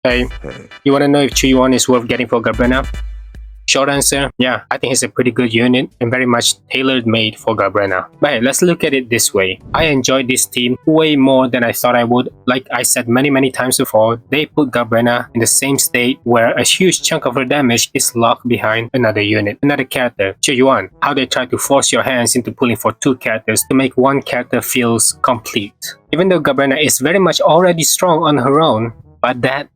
Hey, you wanna know if Qiyuan is worth getting for Galbrena? Short answer, yeah, I think it's a pretty good unit and very much tailor-made for Galbrena. But hey, let's look at it this way. I enjoyed this team way more than I thought I would. Like I said many times before, they put Galbrena in the same state where a huge chunk of her damage is locked behind another unit, another character, Qiuyuan. How they try to force your hands into pulling for two characters to make one character feels complete. Even though Galbrena is very much already strong on her own, but that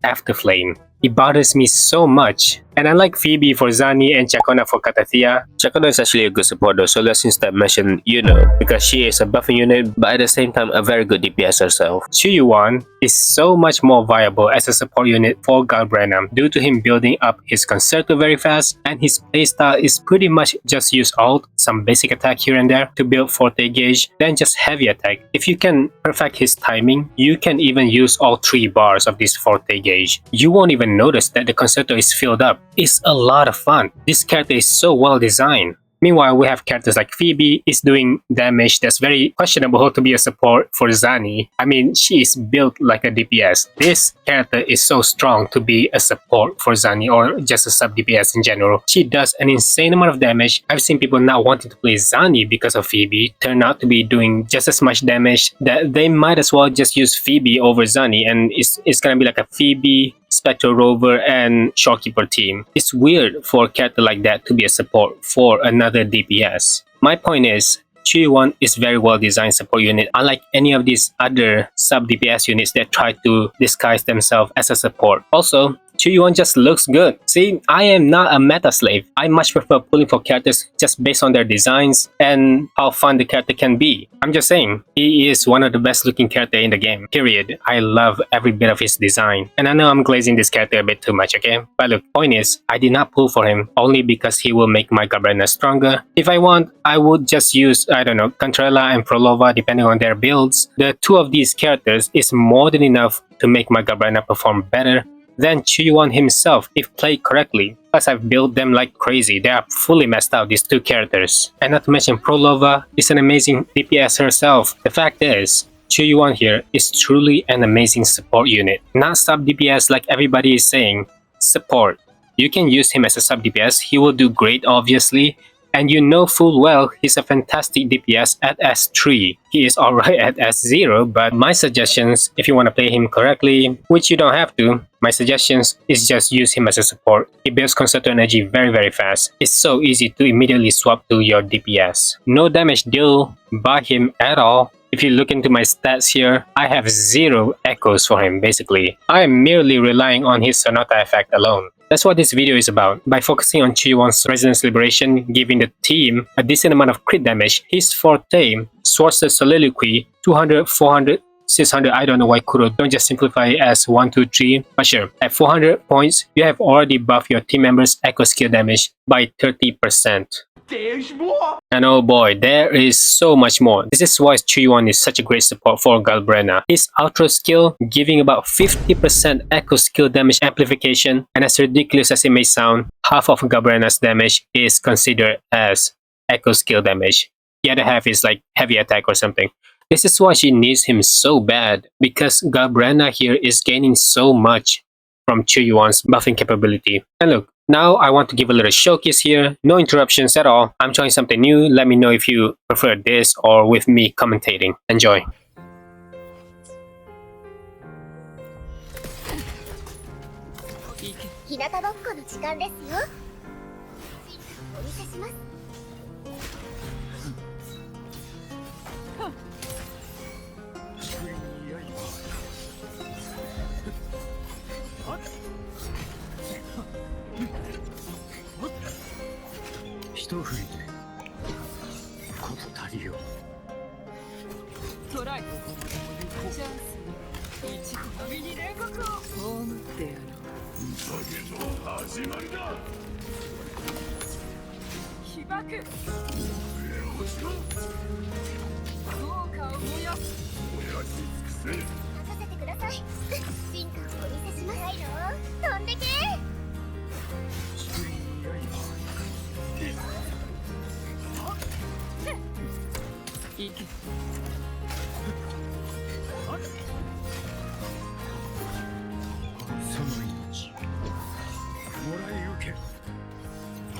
afterflame, it bothers me so much. And unlike Phoebe for Zani and Ciaccona for cartethyia, Ciaccona is actually a good support though, so let's instead mention Iuno, because she is a buffing unit but at the same time a very good DPS herself. Qiyuan is so much more viable as a support unit for Galbrena due to him building up his concerto very fast, and his playstyle is pretty much just use ult, some basic attack here and there to build forte gauge, then just heavy attack. If you can perfect his timing, you can even use all 3 bars of this forte gauge. You won't even notice that the concerto is filled up. It's a lot of fun. This character is so well designed. Meanwhile, we have characters like Phoebe is doing damage that's very questionable to be a support for Zani. I mean, she is built like a DPS. This character is so strong to be a support for Zani or just a sub DPS in general. She does an insane amount of damage. I've seen people not wanting to play Zani because of Phoebe turn out to be doing just as much damage that they might as well just use Phoebe over Zani, and it's gonna be like a Phoebe, Spectral Rover, and Shorekeeper team. It's weird for a character like that to be a support for another DPS. My point is, Qiuyuan is very well designed support unit, unlike any of these other sub DPS units that try to disguise themselves as a support. Also, Qiuyuan just looks good. See, I am not a meta slave. I much prefer pulling for characters just based on their designs and how fun the character can be. I'm just saying, he is one of the best looking characters in the game, period. I love every bit of his design. And I know I'm glazing this character a bit too much, okay? But look, point is, I did not pull for him only because he will make my Galbrena stronger. If I want, I would just use, I don't know, Contrella and Phrolova depending on their builds. The 2 of these characters is more than enough to make my Galbrena perform better than Qiuyuan himself if played correctly. Plus, I've built them like crazy. They are fully messed out, these 2 characters. And not to mention, Phrolova is an amazing DPS herself. The fact is, Qiuyuan here is truly an amazing support unit. Not sub DPS like everybody is saying. Support. You can use him as a sub DPS. He will do great, obviously. And you know full well he's a fantastic DPS at S3. He is alright at S0, but my suggestions, if you want to play him correctly, which you don't have to, my suggestions is just use him as a support. He builds concerto energy very fast. It's so easy to immediately swap to your DPS. No damage deal by him at all. If you look into my stats here, I have 0 echoes for him basically. I am merely relying on his Sonata effect alone. That's what this video is about. By focusing on Qiyuan's Resonance Liberation, giving the team a decent amount of crit damage, his forte, Swords's Soliloquy, 200, 400, 600, I don't know why Kuro don't just simplify it as 1, 2, 3, but sure, at 400 points, you have already buffed your team members' echo skill damage by 30%. There's more! And oh boy, there is so much more. This is why Qiuyuan is such a great support for Galbrena. His outro skill, giving about 50% echo skill damage amplification, and as ridiculous as it may sound, half of Galbrena's damage is considered as echo skill damage. The other half is like heavy attack or something. This is why she needs him so bad, because Galbrena here is gaining so much from Qiuyuan's buffing capability. And look, now I want to give a little showcase here, no interruptions at all. I'm trying something new. Let me know if you prefer this or with me commentating. Enjoy.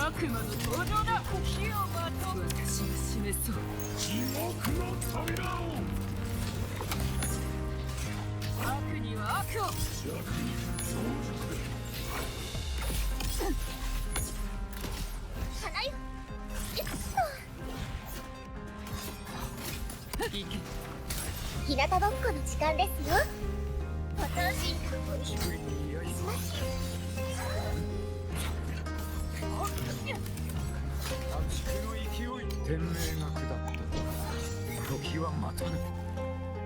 日向ぼっこの時間ですよ。お通しします。天命が下った時は待たぬ。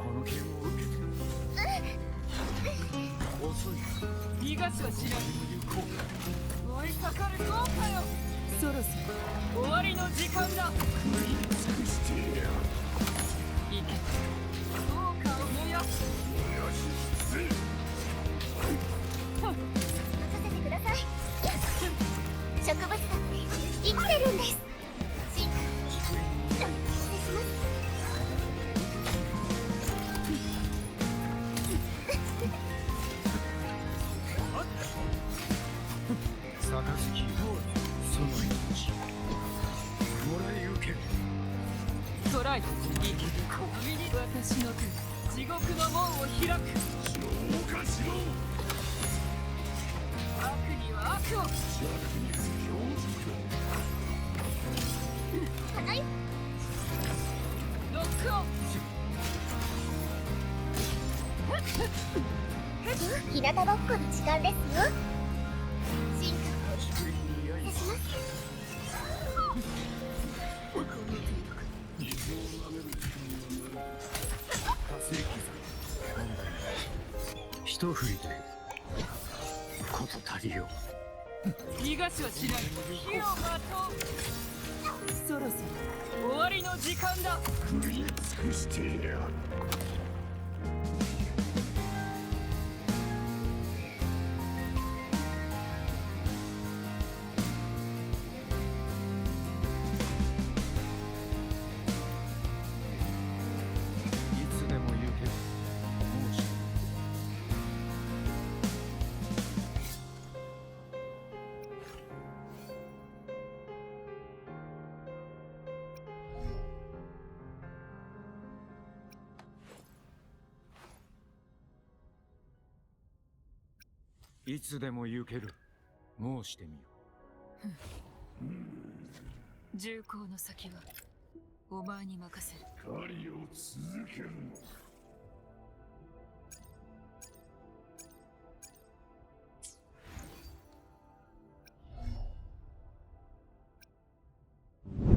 この剣を受けて遅い。逃がしはしない。追いかかるどうかよ。そろそろ終わりの時間だ。尽くしていや。行け。どうかを燃やす。燃やしせ。任せてください。植物だって生きてるんです。進化失礼します。杯をその命もらい受ける。トライ生きる首に私の手地獄の門を開く。消化しろ。悪には悪を。弱にははい。ロックオン。日向ぼっこの時間ですよ。進化をさします。一振りでこと足りよ。逃がしはしない。火をまとう。そろそろ終わりの時間だ。振り尽くしていや。いつでも行ける。申してみよ。重厚の先はお前に任せる。狩りを続ける。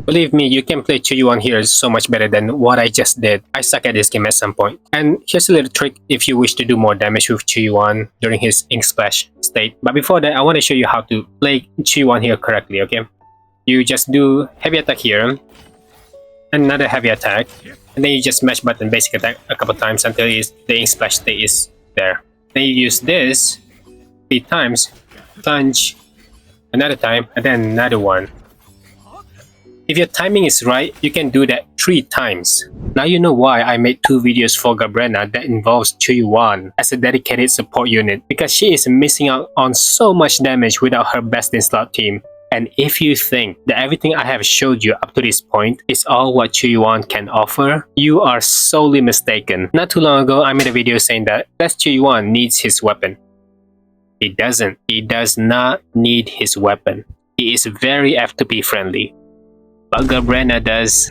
Believe me, you can play Qiuyuan here so much better than what I just did. I suck at this game at some point. And here's a little trick if you wish to do more damage with Qiuyuan during his Ink Splash state. But before that, I want to show you how to play Qiuyuan here correctly, okay? You just do heavy attack here, another heavy attack, and then you just smash button basic attack a couple times until the Ink Splash state is there. Then you use this 3 times, plunge, another time, and then another one. If your timing is right, you can do that 3 times. Now you know why I made 2 videos for Galbrena that involves Qiuyuan as a dedicated support unit, because she is missing out on so much damage without her best in slot team. And if you think that everything I have showed you up to this point is all what Qiuyuan can offer, you are solely mistaken. Not too long ago, I made a video saying that Qiuyuan needs his weapon. He doesn't. He does not need his weapon. He is very F2P friendly. But Galbrena does.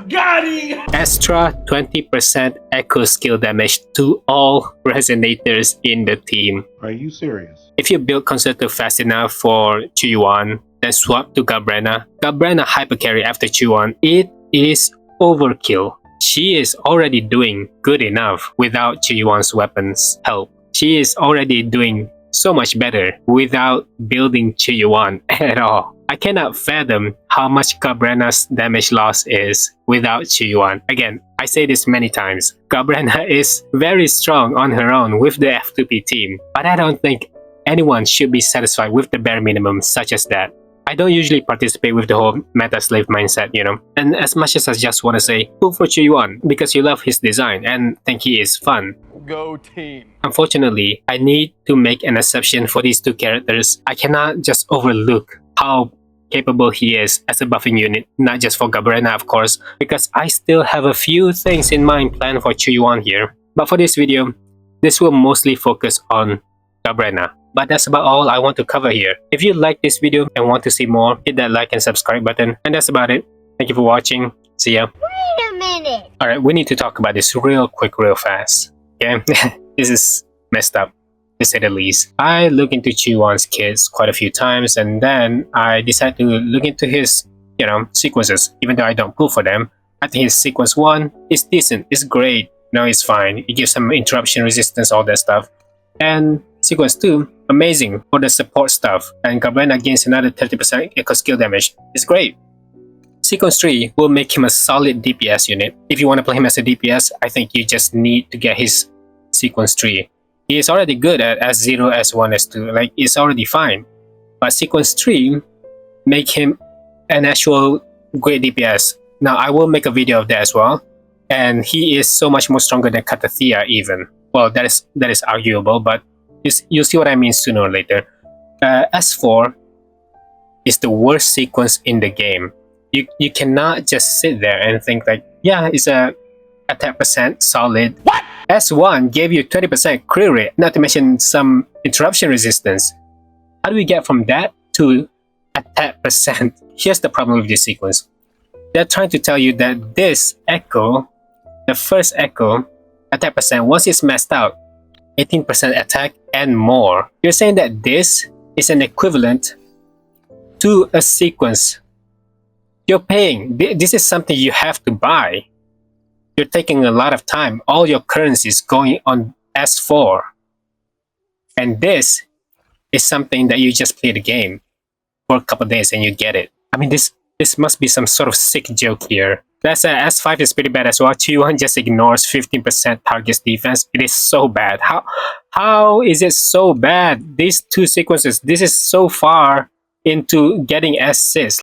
Got him! Extra 20% echo skill damage to all resonators in the team. Are you serious? If you build Concerto fast enough for Qiuyuan, then swap to Galbrena. Galbrena hypercarry after Qiuyuan. It is overkill. She is already doing good enough without Qiuyuan's weapons help. She is already doing so much better without building Qiuyuan at all. I cannot fathom how much Galbrena's damage loss is without Qiuyuan. Again, I say this many times. Galbrena is very strong on her own with the F2P team, but I don't think anyone should be satisfied with the bare minimum such as that. I don't usually participate with the whole meta slave mindset, you know. And as much as I just want to say, pull for Qiuyuan because you love his design and think he is fun. Go team. Unfortunately, I need to make an exception for these 2 characters. I cannot just overlook how capable he is as a buffing unit, not just for Galbrena of course, because I still have a few things in mind planned for Qiuyuan here. But for this video, this will mostly focus on Galbrena. But that's about all I want to cover here. If you like this video and want to see more, hit that like and subscribe button. And that's about it. Thank you for watching. See ya. Wait a minute. Alright, we need to talk about this real quick, real fast. Okay? This is messed up, to say the least. I looked into Qiuyuan's kids quite a few times, and then I decided to look into his, sequences. Even though I don't pull for them, I think his sequence 1 is decent, it's great. No, it's fine. It gives some interruption resistance, all that stuff. And sequence 2, amazing for the support stuff. And Galbrena gains another 30% echo skill damage. It's great. Sequence 3 will make him a solid DPS unit. If you want to play him as a DPS, I think you just need to get his sequence 3. He is already good at S0, S1, S2, like it's already fine. But sequence 3 make him an actual great DPS. Now I will make a video of that as well. And he is so much more stronger than cartethyia even. Well, that is arguable, but you'll see what I mean sooner or later. S4 is the worst sequence in the game. You cannot just sit there and think like, yeah, it's a attack percent solid. What? S1 gave you 20% crit rate, not to mention some interruption resistance. How do we get from that to attack percent? Here's the problem with this sequence. They're trying to tell you that this echo, the first echo, attack percent, once it's maxed out, 18% attack and more. You're saying that this is an equivalent to a sequence. You're paying. This is something you have to buy. You're taking a lot of time. All your currency is going on S4. And this is something that you just play the game for a couple days and you get it. I mean, this must be some sort of sick joke here. That's S5 is pretty bad as well. Qiuyuan just ignores 15% target defense. It is so bad. How is it so bad? These two sequences, this is so far into getting S6.